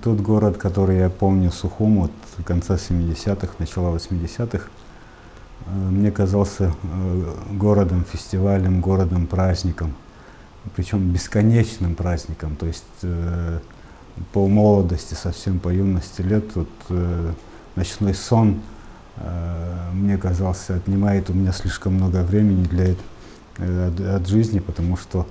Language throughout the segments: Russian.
тот город, который я помню, Сухум, вот конца 70-х, начала 80-х, мне казался городом, фестивалем, городом, праздником, причем бесконечным праздником. То есть по молодости, совсем по юности лет, вот, ночной сон, мне казался, отнимает у меня слишком много времени от жизни, потому что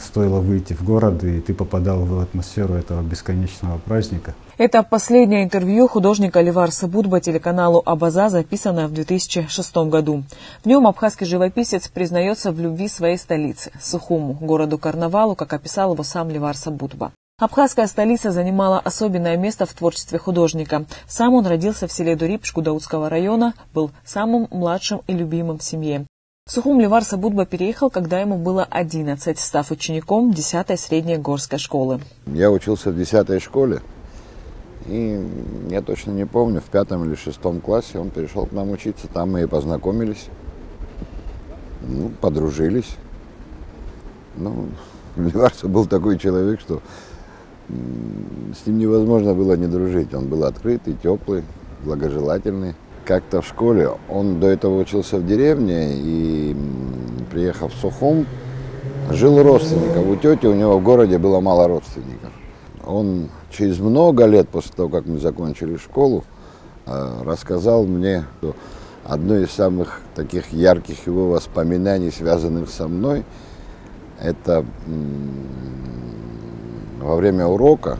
стоило выйти в город, и ты попадал в атмосферу этого бесконечного праздника. Это последнее интервью художника Ливарса Будба телеканалу Абаза, записанное в 2006 году. В нем абхазский живописец признается в любви своей столицы – Сухуму, городу-карнавалу, как описал его сам Ливарса Будба. Абхазская столица занимала особенное место в творчестве художника. Сам он родился в селе Дуриб Шкудаутского района, был самым младшим и любимым в семье. В Сухум Ливарса Будба переехал, когда ему было 11, став учеником 10-й средней горской школы. Я учился в 10-й школе, и я точно не помню, в 5 или 6 классе он перешел к нам учиться, там мы и познакомились, подружились. Ливарса был такой человек, что с ним невозможно было не дружить. Он был открытый, теплый, благожелательный. Как-то в школе, он до этого учился в деревне и, приехав в Сухум, жил у родственников. У тети у него в городе было мало родственников. Он через много лет после того, как мы закончили школу, рассказал мне, что одно из самых таких ярких его воспоминаний, связанных со мной, это во время урока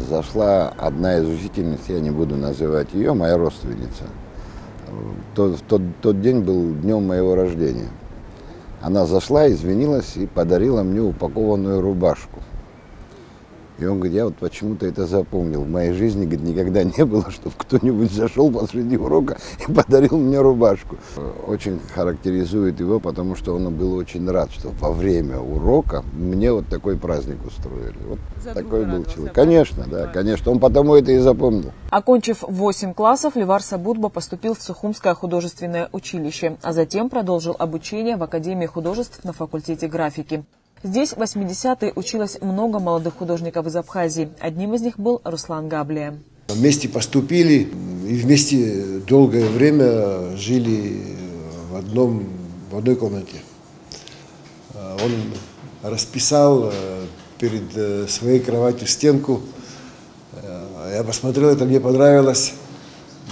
зашла одна из учительниц, я не буду называть ее, моя родственница. Тот день был днем моего рождения. Она зашла, извинилась и подарила мне упакованную рубашку. И он говорит, я вот почему-то это запомнил. В моей жизни, говорит, никогда не было, чтобы кто-нибудь зашел посреди урока и подарил мне рубашку. Очень характеризует его, потому что он был очень рад, что во время урока мне вот такой праздник устроили. Вот такой был человек. Конечно, да, конечно. Он потому это и запомнил. Окончив 8 классов, Ливарса Будба поступил в Сухумское художественное училище, а затем продолжил обучение в Академии художеств на факультете графики. Здесь в 80-е училось много молодых художников из Абхазии. Одним из них был Руслан Габлия. Вместе поступили и вместе долгое время жили в одной комнате. Он расписал перед своей кроватью стенку. Я посмотрел, это мне понравилось.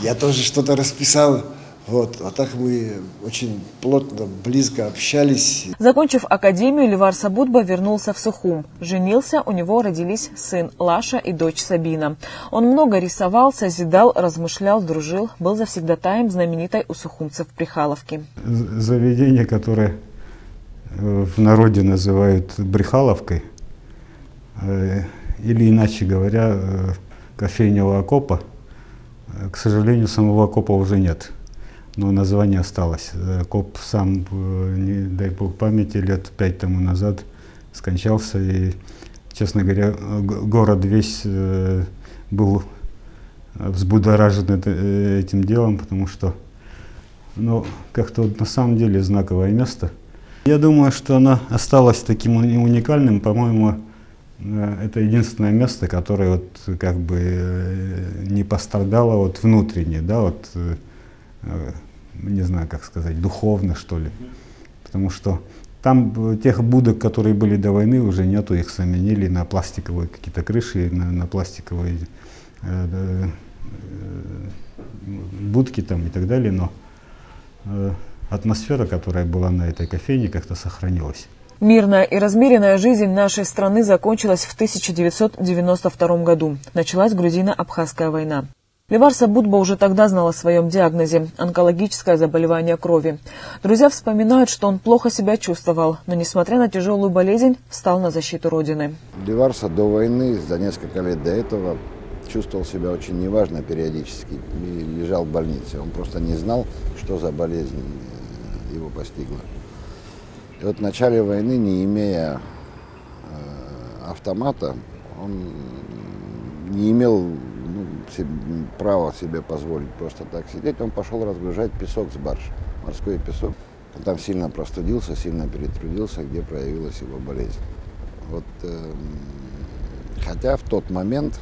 Я тоже что-то расписал. Вот так мы очень плотно, близко общались. Закончив академию, Ливарса Будба вернулся в Сухум. Женился, у него родились сын Лаша и дочь Сабина. Он много рисовал, созидал, размышлял, дружил, был завсегдатаем знаменитой у сухумцев Брехаловки. Заведение, которое в народе называют Брехаловкой, или иначе говоря, кофейня у окопа, к сожалению, самого окопа уже нет. Но название осталось. Коп сам, не дай бог памяти, лет 5 тому назад скончался. И, честно говоря, город весь был взбудоражен этим делом, потому что, как-то на самом деле знаковое место. Я думаю, что оно осталось таким уникальным. По-моему, это единственное место, которое вот как бы не пострадало вот внутренне, да, вот, не знаю, как сказать, духовно, что ли. Потому что там тех будок, которые были до войны, уже нету, их заменили на пластиковые какие-то крыши, на пластиковые будки там и так далее, но атмосфера, которая была на этой кофейне, как-то сохранилась. Мирная и размеренная жизнь нашей страны закончилась в 1992 году. Началась грузино-абхазская война. Ливарса Будба уже тогда знал о своем диагнозе – онкологическое заболевание крови. Друзья вспоминают, что он плохо себя чувствовал, но, несмотря на тяжелую болезнь, встал на защиту Родины. Ливарса до войны, за несколько лет до этого, чувствовал себя очень неважно периодически и лежал в больнице. Он просто не знал, что за болезнь его постигла. И вот в начале войны, не имея автомата, он не имел права себе позволить просто так сидеть. Он пошел разгружать песок с барж, морской песок. Он там сильно простудился, сильно перетрудился, где проявилась его болезнь. Вот Хотя в тот момент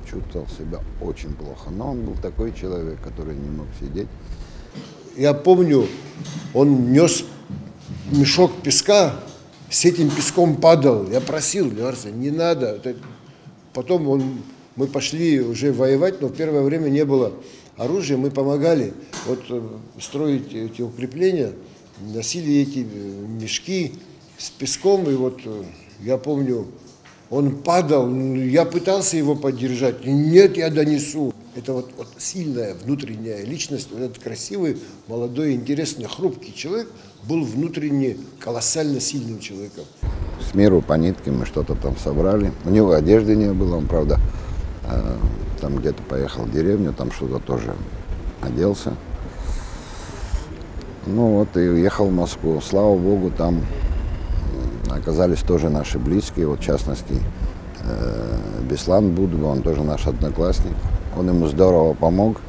чувствовал себя очень плохо. Но он был такой человек, который не мог сидеть. Я помню, он нес мешок песка, с этим песком падал. Я просил Ливарса, не надо. Потом мы пошли уже воевать, но в первое время не было оружия, мы помогали строить эти укрепления, носили эти мешки с песком, и я помню, он падал, я пытался его поддержать, нет, я донесу. Это сильная внутренняя личность, этот красивый, молодой, интересный, хрупкий человек был внутренне колоссально сильным человеком. С миру по нитке мы что-то там собрали. У него одежды не было, он, правда, там где-то поехал в деревню, там что-то тоже оделся. Ну вот, и уехал в Москву. Слава Богу, там оказались тоже наши близкие, в частности, Беслан Будба, он тоже наш одноклассник. Он ему здорово помог.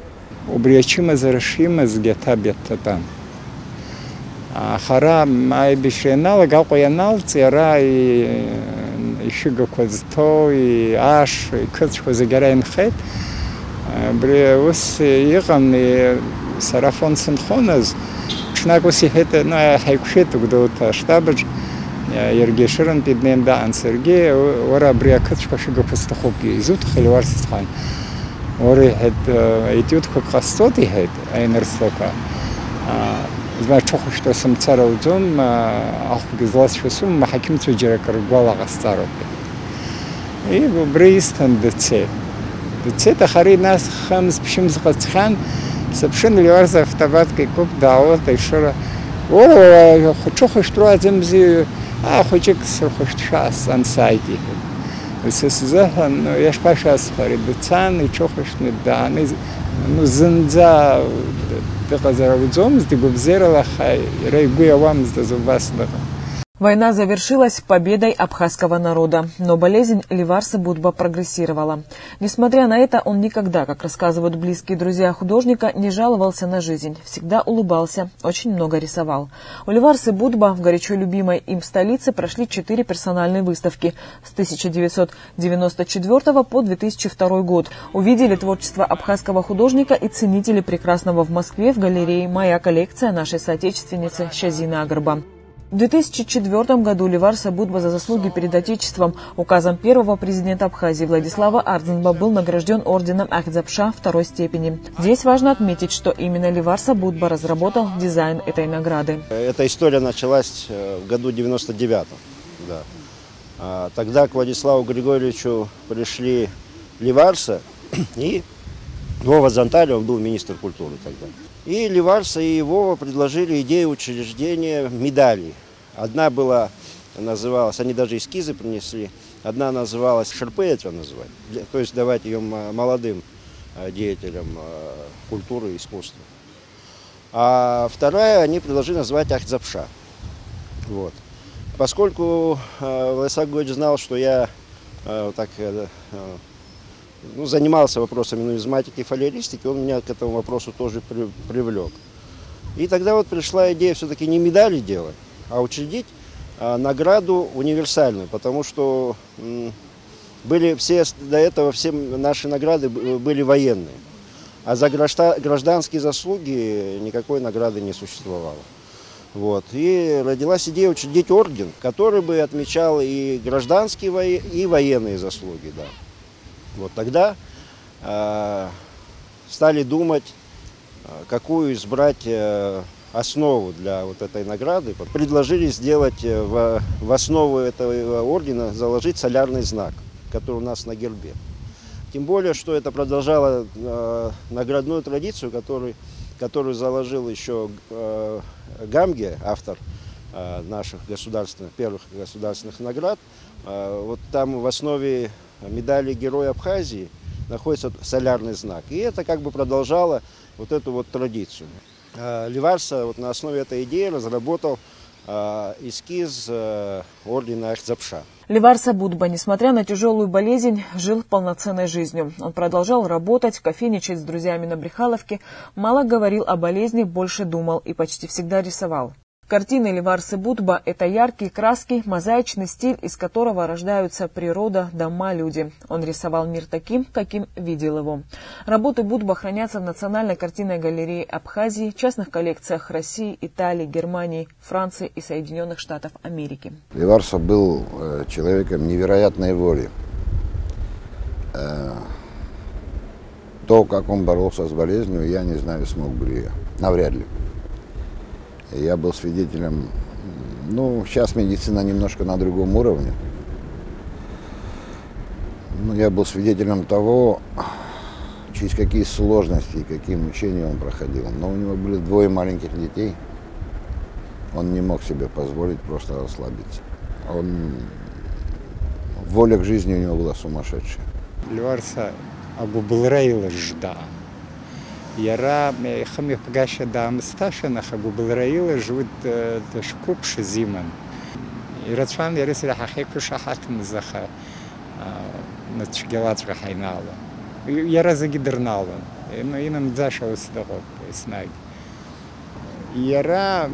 Убрячим зарешим из гетабета. Хара май бишенал, галпаянал, цера и ишига козто и аш, и козчко загорайн хет. Бревус иган и сарафон синхоназ. Шнагуси хет, на хайкшету гдота штабыч. Ергей Ширин пиднем да ансерге, ора брия козчко шига козтохоки изут хеливарсхан. Ори хет идет как кастоти хет, айнерстока. Знаю, что самцарал дом, ах, гизлас шусум, махаким цуджерекар гвала гастарот. И бристан дце. Дце тахари нас хамс пшим згацхан, сапшин ливарза автобатки куп даот айшора. Ора хочу что земзи, хочек срхошчас ансайти. Сесзахан, я шпашас харид дцан и чохошны даны, ну зенза Война завершилась победой абхазского народа, но болезнь Ливарса Будба прогрессировала. Несмотря на это, он никогда, как рассказывают близкие друзья художника, не жаловался на жизнь, всегда улыбался, очень много рисовал. У Ливарса Будба в горячо любимой им столице прошли 4 персональные выставки с 1994 по 2002 год. Увидели творчество абхазского художника и ценители прекрасного в Москве в галерее «Моя коллекция» нашей соотечественницы Шазины Агарба. В 2004 году Ливарса Будба за заслуги перед Отечеством указом первого президента Абхазии Владислава Ардзинба был награжден орденом Ахтзапша второй степени. Здесь важно отметить, что именно Ливарса Будба разработал дизайн этой награды. Эта история началась в году 99-м. Да. Тогда к Владиславу Григорьевичу пришли Ливарса и Вова Зонтарь, он был министр культуры тогда. И Ливарса и Вова предложили идею учреждения медалей. Одна была, называлась, они даже эскизы принесли, одна называлась Шерпеева называть, то есть давать ее молодым деятелям культуры и искусства. А вторая они предложили назвать Ахтзапша. Вот. Поскольку Владислав Григорьевич знал, что я занимался вопросами нумизматики и фолиеристики, он меня к этому вопросу тоже привлек. И тогда пришла идея все-таки не медали делать, а учредить награду универсальную, потому что были до этого все наши награды были военные, а за гражданские заслуги никакой награды не существовало. Вот. И родилась идея учредить орден, который бы отмечал и гражданские, и военные заслуги. Да. Вот тогда стали думать, какую избрать основу для этой награды. Предложили сделать в основу этого ордена, заложить солярный знак, который у нас на гербе. Тем более, что это продолжало наградную традицию, которую заложил еще Гамге, автор наших первых государственных наград. Вот там в основе медали Героя Абхазии находится солярный знак. И это продолжало эту традицию. Ливарса на основе этой идеи разработал эскиз ордена Ахтзапша. Ливарса Будба, несмотря на тяжелую болезнь, жил полноценной жизнью. Он продолжал работать, кофейничать с друзьями на Брехаловке, мало говорил о болезни, больше думал и почти всегда рисовал. Картины Ливарсы Будба – это яркие краски, мозаичный стиль, из которого рождаются природа, дома, люди. Он рисовал мир таким, каким видел его. Работы Будба хранятся в Национальной картинной галерее Абхазии, частных коллекциях России, Италии, Германии, Франции и Соединенных Штатов Америки. Ливарса был человеком невероятной воли. То, как он боролся с болезнью, я не знаю, смог бы ли я. Навряд ли. Я был свидетелем, сейчас медицина немножко на другом уровне. Я был свидетелем того, через какие сложности и какие мучения он проходил. Но у него были 2 маленьких детей. Он не мог себе позволить просто расслабиться. Воля к жизни у него была сумасшедшая. Ливарса агубылрейла жда. Яра хами пгаша да мсташана агубылрейла живут ташкупши зиман. И рацван ярисля хахеку шахат мзаха натшгелат рахайнала. Яра загидернала. Инам дзаша устагот снаг. Яра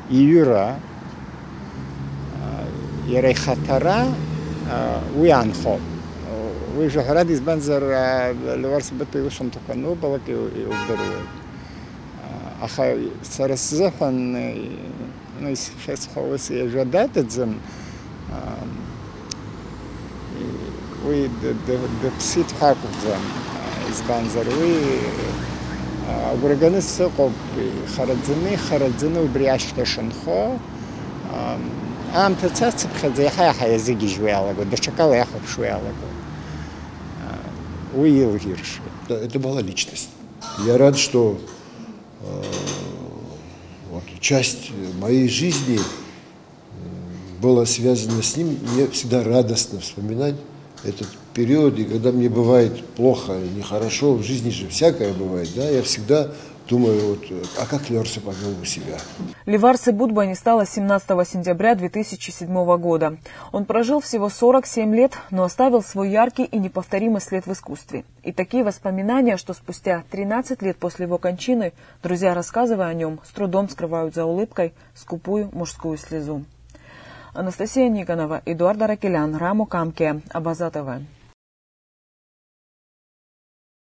июра яра хатара уянхо. Вы же гради из Бензер Ливарса бытый ушам только балак и ударил. Аха сарасзахан, сейчас хавас и жадат этим. Вы допсит хакудзам из Бензер. Вы агурганис сокоп харадзины убряшта шанхо. Тацацып хадзе хая языки жвялагу, дочекала я хоп швялагу. Это была личность. Я рад, что часть моей жизни была связана с ним. Мне всегда радостно вспоминать этот период. И когда мне бывает плохо, нехорошо, в жизни же всякое бывает, да, я всегда думаю, а как Ливарса повел бы себя? Ливарсы Будба не стало 17 сентября 2007 года. Он прожил всего 47 лет, но оставил свой яркий и неповторимый след в искусстве. И такие воспоминания, что спустя 13 лет после его кончины друзья, рассказывая о нем, с трудом скрывают за улыбкой скупую мужскую слезу. Анастасия Никонова, Эдуард Аракелян, Рамо Камке, Абаза ТВ.